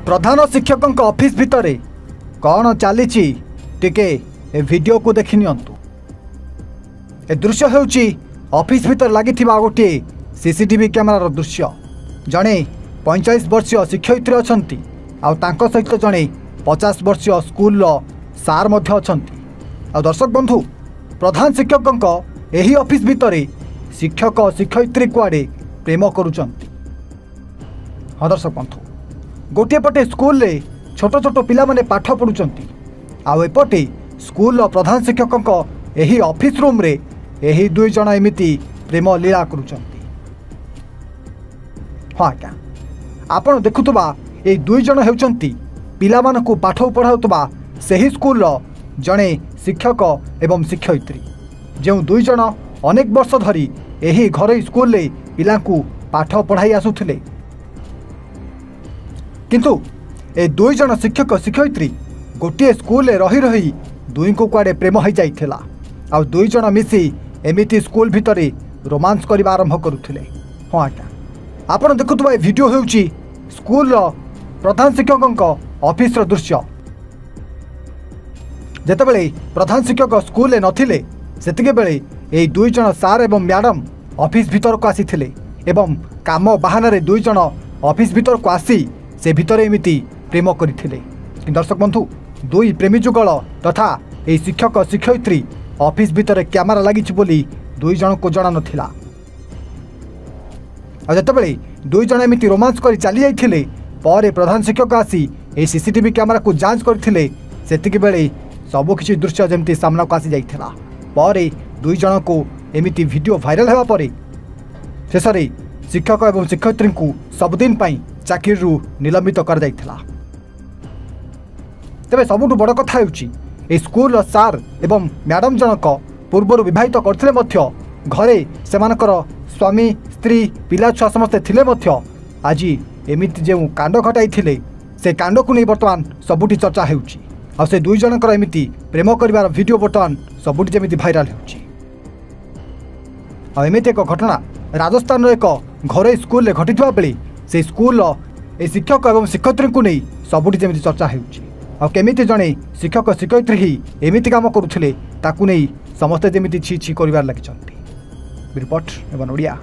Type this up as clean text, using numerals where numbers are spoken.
प्रधान शिक्षक ऑफिस भितर कौन चली टिके ए वीडियो को देखि नियंतु। ए दृश्य होउची ऑफिस भितर लगी गोटे सीसीटीवी कैमरार दृश्य। जड़े 45 वर्षीय शिक्षयित्री अछंती आउ तांको सहित जड़े 50 वर्षीय स्कूल सार मध्य अछंती। आ दर्शक बंधु प्रधान शिक्षक एही ऑफिस भितर शिक्षक शिक्षयित्री कुआडे प्रेम करुचंती। हाँ दर्शक बंधु गोटे पटे स्कूल रे छोट छोट पिला माने पाठ पढ़ुचंती आउ एपटे स्कूल प्रधान शिक्षक एही ऑफिस रूम रे एही दुई जन एमिति प्रेम लीला करुचंती। हाँ आज्ञा आपण देखुतबा ए दुई जन हेउचंती पिला मानकु पाठ पढ़ाउतबा सेही स्कूल जड़े शिक्षक एवं शिक्षयित्री जो दुई जन अनेक वर्ष धरी एही घर स्कूल रे पिलांकु पाठ पढ़ाई आसुथिले। किंतु ए दुई जन शिक्षक शिक्षयित्री गोटे स्कूल रही रही दुई को कुआडे प्रेम हो जाइथिला आ दुई जन मिसी एमिति स्कूल भितर रोमांस करबा आरंभ करुथिले। हाँ आज्ञा आपण देखुथबा ए वीडियो हेउची स्कूल प्रधान शिक्षक ऑफिस दृश्य। जेतेबेले प्रधान शिक्षक स्कूल रे नथिले सेतिके बेले ए दुई जन सार एवं मैडम ऑफिस भीतर को आसीथिले एवं काम बहाना रे दुई जन ऑफिस भीतर को आसी से भितर एमिति प्रेम करथिले। दर्शक बंधु दुई प्रेमी जुगल तथा ए शिक्षक शिक्षयित्री ऑफिस भीतर कैमरा लगी बोली दुई जन को जणा नथिला। जेतेबेले दुई जन एमिति रोमांस कर चली जाइथिले पर प्रधान शिक्षक आसी ए सीसीटीवी कैमरा को जांच करथिले सेतिके बेले सबु किछि दृश्य जेमति सामना को आसी जाइथिला। पर दुई जन को एमिति वीडियो वायरल हेबा परे शेष रे शिक्षक एवं शिक्षयित्री को सबुदिन पई चाकरी निलंबित कर जाइथिला। तेबे सबुठु बड़ कथा हेउची ए स्कूल सार एवं मैडम जनक पूर्वर विवाहित करथिले मध्य घरे सेमानकर स्वामी स्त्री पिला छुआ समस्ते थिले मध्य आज एमिति जे कांड घटाई थिले से कांड को नहीं बर्तमान सबुठी चर्चा हेउची आ से दुई जनकर एमिति प्रेम करिवार वीडियो बर्तमान सबुठी जेमिति भाइराल हेउची। आ एमिति एक घटना राजस्थान एक घरे स्कूल घटिथिबा बेले से स्कूल ए शिक्षक एवं शिक्षयित्री को नहीं सबुठी जेमिति चर्चा हेउची आ केमिति जणे शिक्षक शिक्षयित्री ही एमिति काम करुथिले ताकू नहीं समस्ते जेमिति छी छी करिवार लागिचंती। रिपोर्ट एवं ओडिया।